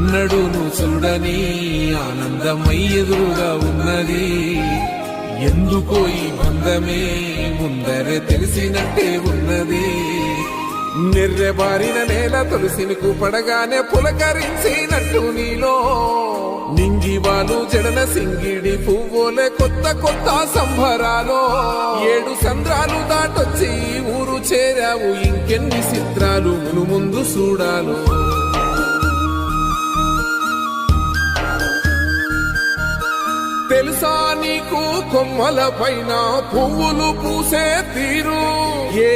ఎన్నడూను చూడని ఆనందమై ఎదురుగా ఉన్నది. ఎందుకో ఈ బంధమే ముందరే తెలిసినట్టే ఉన్నది. నిర్రెబారిన నేల తులసిని కూపడగానే పులకరించినట్టు నీలో నింగివాలు జడన సింగిడి పువ్వులే కొత్త కొత్త సంబరాలో 7 సంద్రాలు దాటొచ్చి ఊరు చేరావు. ఇంకెన్ని చిత్రాలు మును ముందు చూడాలో. తెలుసా నీకు కొమ్మల పైన పువ్వులు పూసే తీరు? ఏ